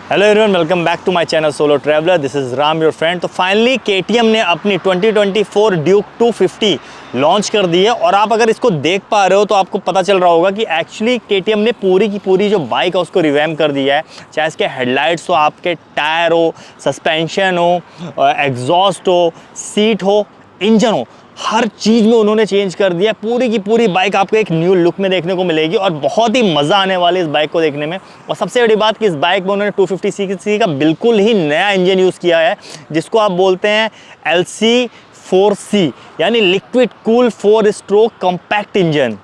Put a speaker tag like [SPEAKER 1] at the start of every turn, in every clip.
[SPEAKER 1] Hello everyone, welcome back to my channel solo traveller. This is Ram your friend. तो finally KTM ने अपनी 2024 Duke 250 launch कर दी है और आप अगर इसको देख पा रहे हो तो आपको पता चल रहा होगा कि एक्चुअली केटीएम ने पूरी की पूरी जो बाइक है उसको रिवैम्प कर दिया है। चाहे इसके हेडलाइट्स हो, आपके टायर हो, सस्पेंशन हो, एग्जॉस्ट हो, सीट हो, इंजन हो, हर चीज़ में उन्होंने चेंज कर दिया। पूरी की पूरी बाइक आपको एक न्यू लुक में देखने को मिलेगी और बहुत ही मज़ा आने वाली है इस बाइक को देखने में। और सबसे बड़ी बात कि इस बाइक में उन्होंने 250cc का बिल्कुल ही नया इंजन यूज़ किया है, जिसको आप बोलते हैं LC4C, यानी liquid cool 4 stroke compact engine.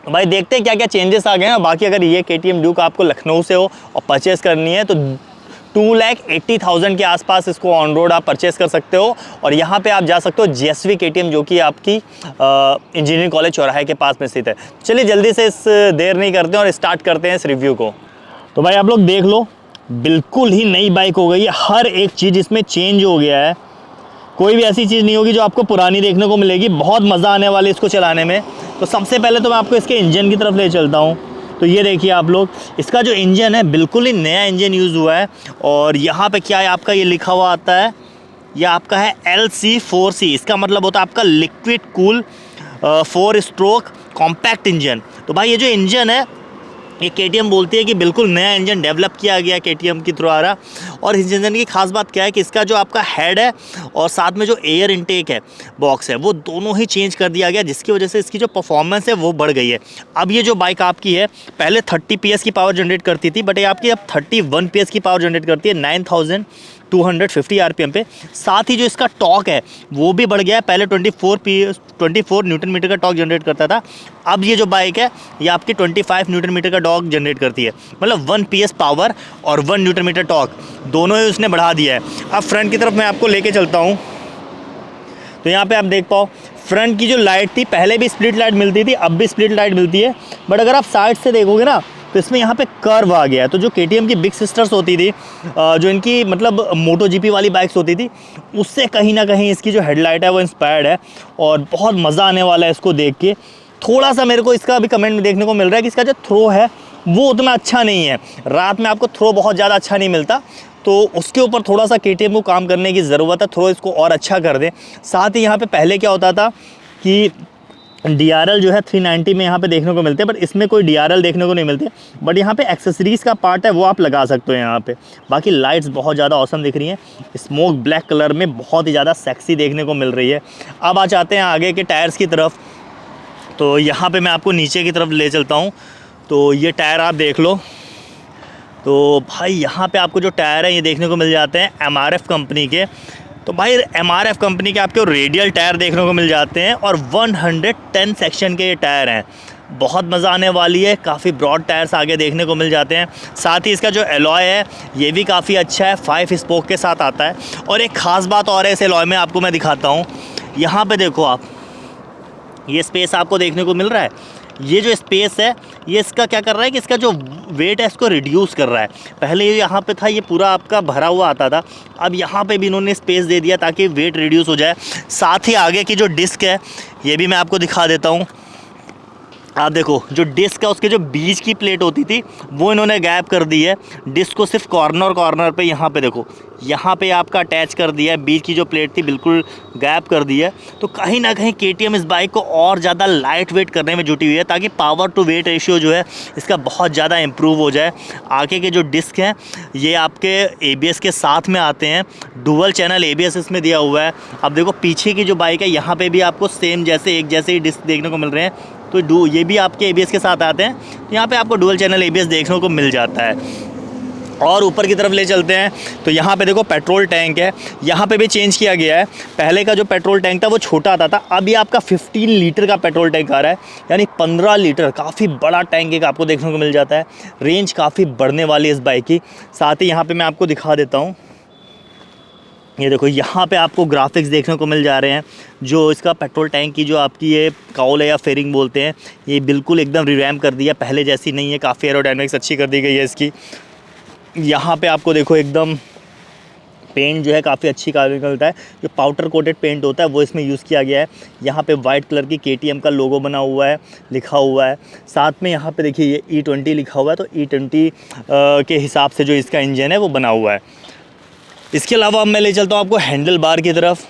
[SPEAKER 1] भाई देखते हैं क्या क्या चेंजेस आ गए हैं। बाकी अगर ये KTM ड्यूक आपको लखनऊ से हो और परचेस करनी है तो 2,80,000 के आसपास इसको ऑन रोड आप परचेस कर सकते हो। और यहाँ पे आप जा सकते हो JSV KTM, जो कि आपकी इंजीनियरिंग कॉलेज चौराहे के पास में स्थित है। चलिए जल्दी से इस देर नहीं करते हैं और स्टार्ट करते हैं इस रिव्यू को। तो भाई आप लोग देख लो, बिल्कुल ही नई बाइक हो गई है। हर एक चीज़ इसमें चेंज हो गया है। कोई भी ऐसी चीज़ नहीं होगी जो आपको पुरानी देखने को मिलेगी। बहुत मज़ा आने वाला है इसको चलाने में। तो सबसे पहले तो मैं आपको इसके इंजन की तरफ ले चलता हूँ। तो ये देखिए आप लोग, इसका जो इंजन है बिल्कुल ही नया इंजन यूज़ हुआ है। और यहाँ पे क्या है आपका, ये लिखा हुआ आता है, ये आपका है LC4C। इसका मतलब होता है आपका liquid cool 4 stroke compact engine. तो भाई ये जो इंजन है ये KTM बोलती है कि बिल्कुल नया इंजन डेवलप किया गया KTM के द्वारा। और इस इंजन की खास बात क्या है कि इसका जो आपका हेड है और साथ में जो एयर इनटेक है बॉक्स है, वो दोनों ही चेंज कर दिया गया, जिसकी वजह से इसकी जो परफॉर्मेंस है वो बढ़ गई है। अब ये जो बाइक आपकी है, पहले 30 PS की पावर जनरेट करती थी, बट ये आपकी अब 31 PS की पावर जनरेट करती है 9,250 RPM पे। साथ ही जो इसका टॉर्क है वो भी बढ़ गया है। पहले 24 न्यूटन मीटर का टॉर्क जनरेट करता था, अब ये जो बाइक है ये आपकी 25 न्यूटन मीटर का टॉर्क जनरेट करती है। मतलब 1 PS पावर और 1 न्यूटन मीटर टॉर्क दोनों ही उसने बढ़ा दिया है। अब फ्रंट की तरफ मैं आपको लेके चलता हूँ। तो यहाँ पे आप देख पाओ, फ्रंट की जो लाइट थी, पहले भी स्प्लिट लाइट मिलती थी, अब भी स्प्लिट लाइट मिलती है, बट अगर आप साइड से देखोगे ना तो इसमें यहाँ पे कर्व आ गया है। तो जो KTM की बिग सिस्टर्स होती थी, जो इनकी मतलब MotoGP वाली बाइक्स होती थी, उससे कहीं ना कहीं इसकी जो हेडलाइट है वो इंस्पायर्ड है। और बहुत मज़ा आने वाला है इसको देख के। थोड़ा सा मेरे को इसका भी कमेंट में देखने को मिल रहा है कि इसका जो थ्रो है वो उतना अच्छा नहीं है। रात में आपको थ्रो बहुत ज़्यादा अच्छा नहीं मिलता, तो उसके ऊपर थोड़ा सा KTM को काम करने की ज़रूरत है। थ्रो इसको और अच्छा कर दें। साथ ही यहाँ पे पहले क्या होता था कि DRL जो है 390 में यहाँ पे देखने को मिलते हैं, बट इसमें कोई DRL देखने को नहीं मिलते। बट यहाँ पे एक्सेसरीज़ का पार्ट है वो आप लगा सकते हो यहाँ पे। बाकी लाइट्स बहुत ज़्यादा ऑसम दिख रही हैं, स्मोक ब्लैक कलर में बहुत ही ज़्यादा सेक्सी देखने को मिल रही है। अब आ जाते हैं आगे के टायर्स की तरफ। तो यहाँ पे मैं आपको नीचे की तरफ ले चलता हूँ। तो ये टायर आप देख लो। तो भाई यहाँ पे आपको जो टायर है ये देखने को मिल जाते हैं MRF कंपनी के। तो भाई MRF कंपनी के आपको रेडियल टायर देखने को मिल जाते हैं और 110 सेक्शन के ये टायर हैं। बहुत मज़ा आने वाली है। काफ़ी ब्रॉड टायर्स आगे देखने को मिल जाते हैं। साथ ही इसका जो एलॉय है ये भी काफ़ी अच्छा है, 5 स्पोक के साथ आता है। और एक ख़ास बात और है इस एलॉय में, आपको मैं दिखाता हूँ। यहाँ पे देखो आप, ये स्पेस आपको देखने को मिल रहा है। ये जो स्पेस है ये इसका क्या कर रहा है कि इसका जो वेट है इसको रिड्यूस कर रहा है। पहले ये यहाँ पे था, ये पूरा आपका भरा हुआ आता था, अब यहाँ पे भी इन्होंने स्पेस दे दिया ताकि वेट रिड्यूस हो जाए। साथ ही आगे की जो डिस्क है ये भी मैं आपको दिखा देता हूँ। आप देखो, जो डिस्क है उसके जो बीच की प्लेट होती थी वो इन्होंने गैप कर दी है। डिस्क को सिर्फ कॉर्नर पे यहाँ पे देखो, यहाँ पे आपका अटैच कर दिया है। बीच की जो प्लेट थी बिल्कुल गैप कर दी है। तो कहीं ना कहीं KTM इस बाइक को और ज़्यादा लाइट वेट करने में जुटी हुई है, ताकि पावर टू वेट रेशियो जो है इसका बहुत ज़्यादा इम्प्रूव हो जाए। आगे के जो डिस्क हैं ये आपके ABS के साथ में आते हैं, डुअल चैनल ABS इसमें दिया हुआ है। अब देखो पीछे की जो बाइक है यहाँ पर भी आपको सेम एक जैसे ही डिस्क देखने को मिल रहे हैं। तो ये भी आपके ABS के साथ आते हैं। तो यहाँ पे आपको डुअल चैनल ABS देखने को मिल जाता है। और ऊपर की तरफ ले चलते हैं तो यहाँ पे देखो पेट्रोल टैंक है, यहाँ पे भी चेंज किया गया है। पहले का जो पेट्रोल टैंक था वो छोटा आता था, अब ये आपका 15 लीटर का पेट्रोल टैंक आ रहा है, यानी 15 लीटर। काफ़ी बड़ा टैंक एक आपको देखने को मिल जाता है। रेंज काफ़ी बढ़ने वाली है इस बाइक की। साथ ही यहाँ पर मैं आपको दिखा देता हूँ, ये देखो यहाँ पे आपको ग्राफिक्स देखने को मिल जा रहे हैं। जो इसका पेट्रोल टैंक की जो आपकी ये काउल है या फेयरिंग बोलते हैं, ये बिल्कुल एकदम रिवैम्प कर दिया, पहले जैसी नहीं है। काफ़ी एरोडायनेमिक्स अच्छी कर दी गई है इसकी। यहाँ पे आपको देखो एकदम पेंट जो है काफ़ी अच्छी क्वालिटी का होता है, जो पाउडर कोटेड पेंट होता है वो इसमें यूज़ किया गया है। यहाँ पे वाइट कलर की KTM का लोगो बना हुआ है, लिखा हुआ है। साथ में यहाँ पे देखिए ये E20 लिखा हुआ है, तो E20 के हिसाब से जो इसका इंजन है वो बना हुआ है। इसके अलावा अब मैं ले चलता हूँ आपको हैंडल बार की तरफ।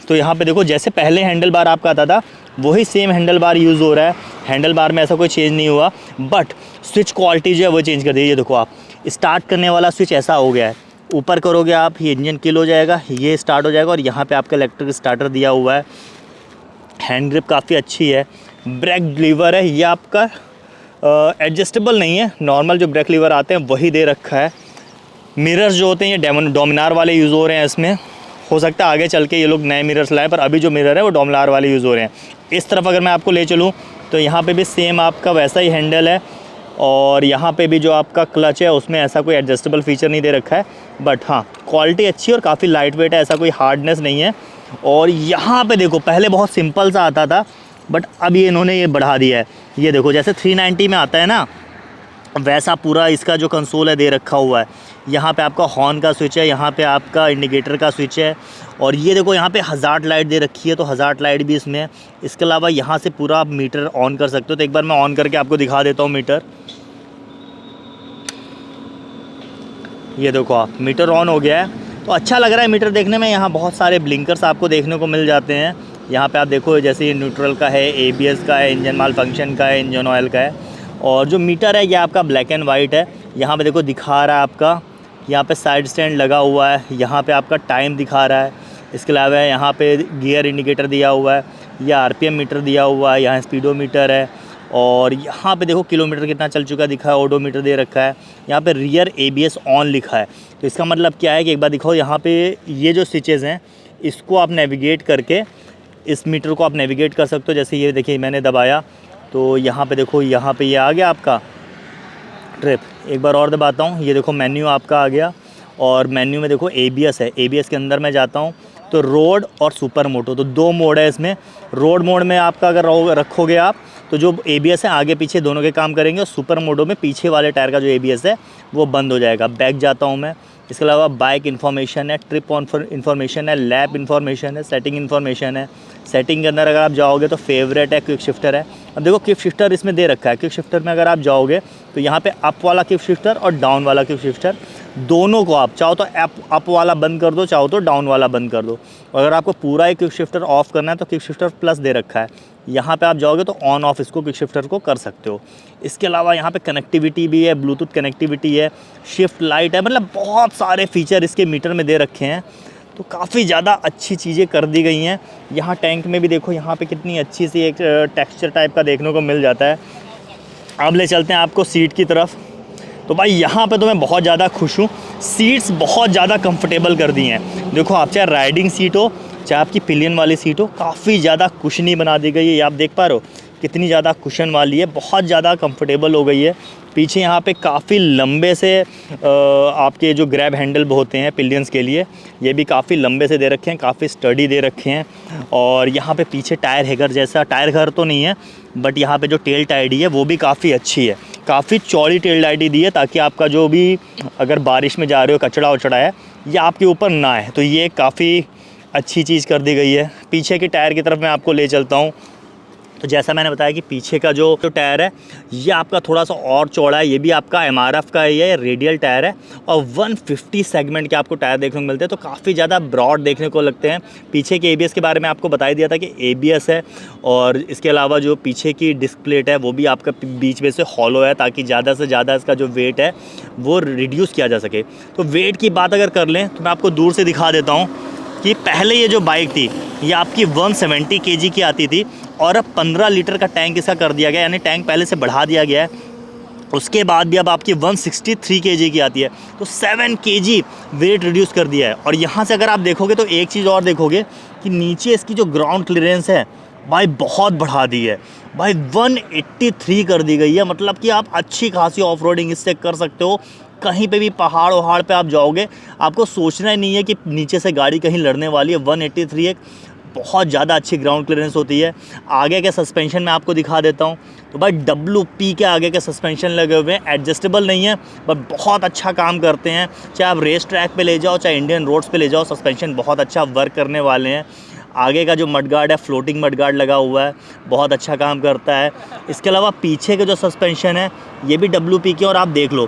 [SPEAKER 1] तो यहाँ पे देखो जैसे पहले हैंडल बार आपका आता था वही सेम हैंडल बार यूज़ हो रहा है। हैंडल बार में ऐसा कोई चेंज नहीं हुआ, बट स्विच क्वालिटी जो है वो चेंज कर दी है। ये देखो आप स्टार्ट करने वाला स्विच ऐसा हो गया है, ऊपर करोगे आप ये इंजन किल हो जाएगा, ये स्टार्ट हो जाएगा और यहाँ पे आपका इलेक्ट्रिक स्टार्टर दिया हुआ है। हैंड ग्रिप काफ़ी अच्छी है। ब्रेक लीवर है ये आपका एडजस्टेबल नहीं है, नॉर्मल जो ब्रेक लीवर आते हैं वही दे रखा है। मिरर्स जो होते हैं ये डोमिनार वाले यूज़ हो रहे हैं इसमें। हो सकता है आगे चल के ये लोग नए मिरर्स लाएं, पर अभी जो मिरर है वो डोमिनार वाले यूज़ हो रहे हैं। इस तरफ अगर मैं आपको ले चलूँ तो यहाँ पे भी सेम आपका वैसा ही हैंडल है, और यहाँ पे भी जो आपका क्लच है उसमें ऐसा कोई एडजस्टेबल फीचर नहीं दे रखा है, बट हाँ क्वालिटी अच्छी है और काफ़ी लाइट वेट है, ऐसा कोई हार्डनेस नहीं है। और यहाँ पे देखो पहले बहुत सिंपल सा आता था, बट अब ये इन्होंने ये बढ़ा दिया है। ये देखो जैसे 390 में आता है ना, वैसा पूरा इसका जो कंसोल है दे रखा हुआ है। यहाँ पे आपका हॉर्न का स्विच है, यहाँ पे आपका इंडिकेटर का स्विच है, और ये देखो यहाँ पे हज़ार्ड लाइट दे रखी है, तो हज़ार्ड लाइट भी इसमें है। इसके अलावा यहाँ से पूरा आप मीटर ऑन कर सकते हो। तो एक बार मैं ऑन करके आपको दिखा देता हूँ मीटर। ये देखो आप मीटर ऑन हो गया है, तो अच्छा लग रहा है मीटर देखने में। यहाँ बहुत सारे ब्लिंकर्स आपको देखने को मिल जाते हैं। यहाँ पे आप देखो जैसे ये न्यूट्रल का है, ABS का है, इंजन माल फंक्शन का है, इंजन ऑयल का है। और जो मीटर है ये आपका ब्लैक एंड वाइट है। यहाँ पे देखो दिखा रहा है आपका, यहाँ पे साइड स्टैंड लगा हुआ है, यहाँ पे आपका टाइम दिखा रहा है। इसके अलावा यहाँ पे गियर इंडिकेटर दिया हुआ है, यह RPM मीटर दिया हुआ है, यहाँ स्पीडोमीटर है, और यहाँ पे देखो किलोमीटर कितना चल चुका दिखा है, ओडोमीटर दे रखा है। यहाँ पे रियर ABS ऑन लिखा है। तो इसका मतलब क्या है कि एक बार दिखाओ, यहाँ पे ये जो स्विचेज़ हैं इसको आप नेविगेट करके इस मीटर को आप नेविगेट कर सकते हो। जैसे ये देखिए मैंने दबाया तो यहाँ पे देखो, यहाँ पे ये आ गया आपका ट्रिप। एक बार और दबाता हूँ, ये देखो मेन्यू आपका आ गया, और मेन्यू में देखो ABS है। ABS के अंदर मैं जाता हूँ तो रोड और सुपर मोटो, तो दो मोड है इसमें। रोड मोड में आपका अगर रखोगे आप तो जो ABS है आगे पीछे दोनों के काम करेंगे, और सुपर मोडो में पीछे वाले टायर का जो ABS है वो बंद हो जाएगा। बैक जाता हूँ मैं। इसके अलावा बाइक इन्फॉर्मेशन है, ट्रिप ऑन इन्फॉर्मेशन है, लैप इन्फॉर्मेशन है, सेटिंग इन्फॉर्मेशन है। सेटिंग के अंदर अगर आप जाओगे तो फेवरेट है, क्विक शिफ्टर है। अब देखो क्विक शिफ्टर इसमें दे रखा है। क्विक शिफ्टर में अगर आप जाओगे तो यहाँ पे अप वाला क्विक शिफ्टर और डाउन वाला क्विक शिफ्टर, दोनों को आप चाहो तो अप वाला बंद कर दो, चाहो तो डाउन वाला बंद कर दो। और अगर आपको पूरा ही क्विक शिफ्टर ऑफ करना है तो क्विक शिफ्टर प्लस दे रखा है। यहाँ पे आप जाओगे तो ऑन ऑफ इसको क्विक शिफ्टर को कर सकते हो। इसके अलावा यहाँ पे कनेक्टिविटी भी है, ब्लूटूथ कनेक्टिविटी है, शिफ्ट लाइट है, मतलब बहुत सारे फीचर इसके मीटर में दे रखे हैं। तो काफ़ी ज़्यादा अच्छी चीज़ें कर दी गई हैं। यहाँ टैंक में भी देखो, यहाँ पे कितनी अच्छी सी एक टेक्सचर टाइप का देखने को मिल जाता है। अब ले चलते हैं आपको सीट की तरफ। तो भाई यहाँ पे तो मैं बहुत ज़्यादा खुश हूँ। सीट्स बहुत ज़्यादा कंफर्टेबल कर दी हैं। देखो आप चाहे राइडिंग सीट हो, चाहे आपकी पिलियन वाली सीट हो, काफ़ी ज़्यादा कुशनी बना दी गई है। ये आप देख पा रहे हो कितनी ज़्यादा कुशन वाली है, बहुत ज़्यादा कंफर्टेबल हो गई है। पीछे यहाँ पे काफ़ी लंबे से आपके जो ग्रैब हैंडल होते हैं पिलियंस के लिए, ये भी काफ़ी लंबे से दे रखे हैं, काफ़ी स्टडी दे रखे हैं। और यहाँ पे पीछे टायर हैगर जैसा, टायर घर तो नहीं है, बट यहाँ पे जो टेल टाइडी है वो भी काफ़ी अच्छी है। काफ़ी चौड़ी टेल टाइडी दी है, ताकि आपका जो भी अगर बारिश में जा रहे हो कचड़ा वचड़ा है ये आपके ऊपर ना आए। तो ये काफ़ी अच्छी चीज़ कर दी गई है। पीछे के टायर की तरफ मैं आपको ले चलता हूँ। तो जैसा मैंने बताया कि पीछे का जो टायर है ये आपका थोड़ा सा और चौड़ा है। ये भी आपका MRF का ये रेडियल टायर है, और 150 सेगमेंट के आपको टायर देखने को मिलते हैं। तो काफ़ी ज़्यादा ब्रॉड देखने को लगते हैं। पीछे के ABS के बारे में आपको बता ही दिया था कि ABS है, और इसके अलावा जो पीछे की डिस्क प्लेट है वो भी आपका बीच में से हॉलो है, ताकि ज़्यादा से ज़्यादा इसका जो वेट है वो रिड्यूस किया जा सके। तो वेट की बात अगर कर लें तो मैं आपको दूर से दिखा देता हूँ कि पहले ये जो बाइक थी ये आपकी 170 kg की आती थी, और अब 15 लीटर का टैंक इसका कर दिया गया, यानी टैंक पहले से बढ़ा दिया गया है। उसके बाद भी अब आपकी 163 kg की आती है, तो 7 kg वेट रिड्यूस कर दिया है। और यहाँ से अगर आप देखोगे तो एक चीज़ और देखोगे कि नीचे इसकी जो ग्राउंड क्लियरेंस है भाई बहुत बढ़ा दी है भाई, 183 कर दी गई है। मतलब कि आप अच्छी खासी ऑफ रोडिंग इससे कर सकते हो। कहीं पे भी पहाड़ वहाड़ पे आप जाओगे, आपको सोचना ही नहीं है कि नीचे से गाड़ी कहीं लड़ने वाली है। 183 एक बहुत ज़्यादा अच्छी ग्राउंड क्लियरेंस होती है। आगे के सस्पेंशन में आपको दिखा देता हूँ, तो भाई WP के आगे के सस्पेंशन लगे हुए हैं, एडजस्टेबल नहीं है बट बहुत अच्छा काम करते हैं। चाहे आप रेस ट्रैक पे ले जाओ, चाहे इंडियन रोड्स पे ले जाओ, सस्पेंशन बहुत अच्छा वर्क करने वाले हैं। आगे का जो मडगार्ड है, फ्लोटिंग मडगार्ड लगा हुआ है, बहुत अच्छा काम करता है। इसके अलावा पीछे के जो सस्पेंशन है ये भी WP के, और आप देख लो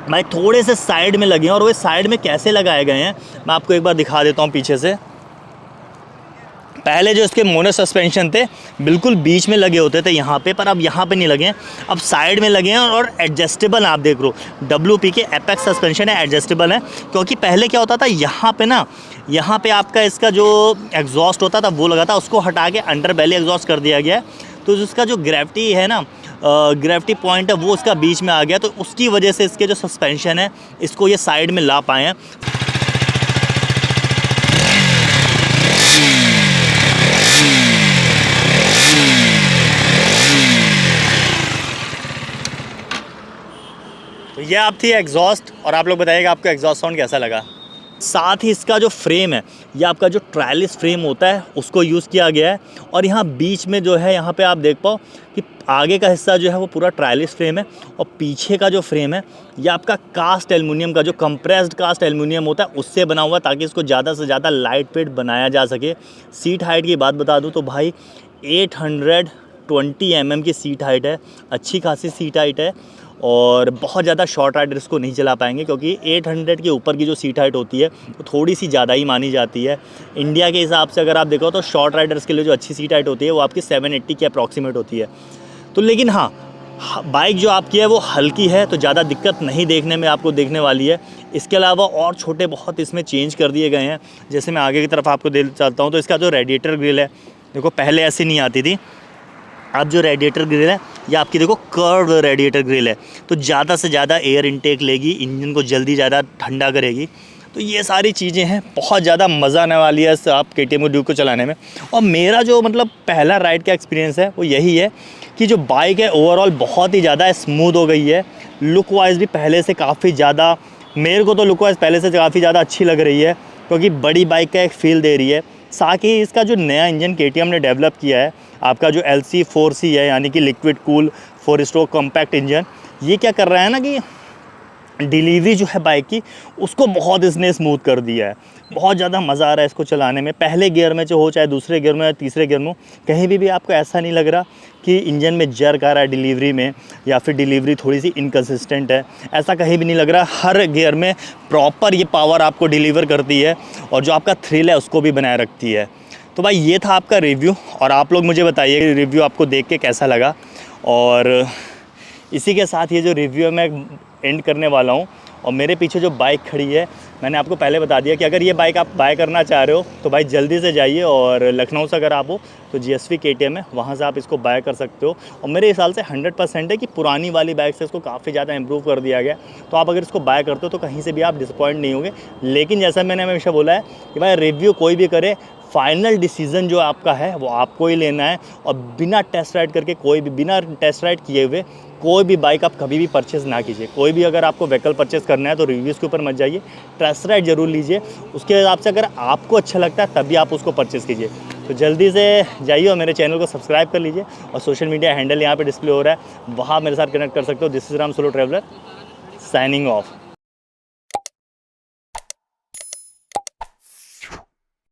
[SPEAKER 1] भाई थोड़े से साइड में लगे हैं, और वो साइड में कैसे लगाए गए हैं मैं आपको एक बार दिखा देता हूँ पीछे से। पहले जो इसके मोनो सस्पेंशन थे बिल्कुल बीच में लगे होते थे यहाँ पे, पर अब यहाँ पे नहीं लगे हैं, अब साइड में लगे हैं और एडजस्टेबल आप देख लो। WP के एपेक्स सस्पेंशन है, एडजस्टेबल है। क्योंकि पहले क्या होता था यहाँ पे ना, यहाँ पे आपका इसका जो एग्जॉस्ट होता था वो लगा था, उसको हटा के अंडर बेली एग्जॉस्ट कर दिया गया है। तो उसका जो ग्रेविटी है ना, ग्रेविटी पॉइंट है वो इसका बीच में आ गया, तो उसकी वजह से इसके जो सस्पेंशन है इसको ये साइड में ला पाए हैं। तो ये आप थी एग्जॉस्ट, और आप लोग बताइएगा आपको एग्जॉस्ट साउंड कैसा लगा। साथ ही इसका जो फ्रेम है, ये आपका जो ट्रायलिस फ्रेम होता है उसको यूज़ किया गया है। और यहाँ बीच में जो है, यहाँ पे आप देख पाओ कि आगे का हिस्सा जो है वो पूरा ट्रायलिस फ्रेम है, और पीछे का जो फ्रेम है ये आपका कास्ट एल्युमिनियम का, जो कंप्रेस्ड कास्ट एल्युमिनियम होता है उससे बना हुआ, ताकि इसको ज़्यादा से ज़्यादा लाइट वेट बनाया जा सके। सीट हाइट की बात बता दूँ तो भाई 820 mm की सीट हाइट है, अच्छी खासी सीट हाइट है। और बहुत ज़्यादा शॉर्ट राइडर इसको नहीं चला पाएंगे, क्योंकि 800 के ऊपर की जो सीट हाइट होती है वो थोड़ी सी ज़्यादा ही मानी जाती है। इंडिया के हिसाब से अगर आप देखो तो शॉर्ट राइडर्स के लिए जो अच्छी सीट हाइट होती है वो आपकी 780 के अप्रॉक्सीमेट होती है। तो लेकिन हाँ, बाइक जो आपकी है वो हल्की है, तो ज़्यादा दिक्कत नहीं देखने में आपको देखने वाली है। इसके अलावा और छोटे बहुत इसमें चेंज कर दिए गए हैं। जैसे मैं आगे की तरफ आपको दे चलता हूँ, तो इसका जो रेडिएटर ग्रिल है, देखो पहले ऐसी नहीं आती थी, अब जो रेडिएटर ग्रिल है ये आपकी देखो कर्व रेडिएटर ग्रिल है, तो ज़्यादा से ज़्यादा एयर इनटेक लेगी, इंजन को जल्दी ज़्यादा ठंडा करेगी। तो ये सारी चीज़ें हैं, बहुत ज़्यादा मज़ा आने वाली है आप KTM ड्यूक को चलाने में। और मेरा जो मतलब पहला राइड का एक्सपीरियंस है वो यही है कि जो बाइक है ओवरऑल बहुत ही ज़्यादा स्मूथ हो गई है। लुक वाइज भी पहले से काफ़ी ज़्यादा, मेरे को तो लुक वाइज पहले से काफ़ी ज़्यादा अच्छी लग रही है, क्योंकि बड़ी बाइक का एक फील दे रही है। साथ ही इसका जो नया इंजन KTM ने डेवलप किया है, आपका जो LC4C है, यानी कि liquid cool 4 stroke compact engine, ये क्या कर रहा है ना कि डिलीवरी जो है बाइक की उसको बहुत इसने स्मूथ कर दिया है। बहुत ज़्यादा मज़ा आ रहा है इसको चलाने में। पहले गियर में जो हो, चाहे दूसरे गियर में या तीसरे गियर में, कहीं भी आपको ऐसा नहीं लग रहा कि इंजन में जर्क आ रहा है डिलीवरी में, या फिर डिलीवरी थोड़ी सी इनकन्सिस्टेंट है, ऐसा कहीं भी नहीं लग रहा। हर गियर में प्रॉपर ये पावर आपको डिलीवर करती है, और जो आपका थ्रिल है उसको भी बनाए रखती है। तो भाई ये था आपका रिव्यू, और आप लोग मुझे बताइए कि रिव्यू आपको देख के कैसा लगा। और इसी के साथ ये जो रिव्यू है मैं एंड करने वाला हूँ। और मेरे पीछे जो बाइक खड़ी है, मैंने आपको पहले बता दिया कि अगर ये बाइक आप बाय करना चाह रहे हो तो भाई जल्दी से जाइए, और लखनऊ से अगर आप हो तो GSV KTM है, वहाँ से आप इसको बाय कर सकते हो। और मेरे हिसाब से 100% है कि पुरानी वाली बाइक से इसको काफ़ी ज़्यादा इंप्रूव कर दिया गया। तो आप अगर इसको बाय करते हो तो कहीं से भी आप डिसपॉइंट नहीं होंगे। लेकिन जैसा मैंने हमेशा बोला है कि भाई रिव्यू कोई भी करे, फाइनल डिसीज़न जो आपका है वो आपको ही लेना है। और बिना टेस्ट राइड करके, कोई भी बिना टेस्ट राइड किए हुए कोई भी बाइक आप कभी भी परचेज़ ना कीजिए। कोई भी अगर आपको व्हीकल परचेज़ करना है तो रिव्यूज़ के ऊपर मत जाइए, टेस्ट राइड ज़रूर लीजिए। उसके हिसाब से अगर आपको अच्छा लगता है तभी आप उसको परचेज़ कीजिए। तो जल्दी से जाइए और मेरे चैनल को सब्सक्राइब कर लीजिए, और सोशल मीडिया हैंडल यहाँ पे डिस्प्ले हो रहा है, वहाँ मेरे साथ कनेक्ट कर सकते हो। This is Ram solo traveller signing off.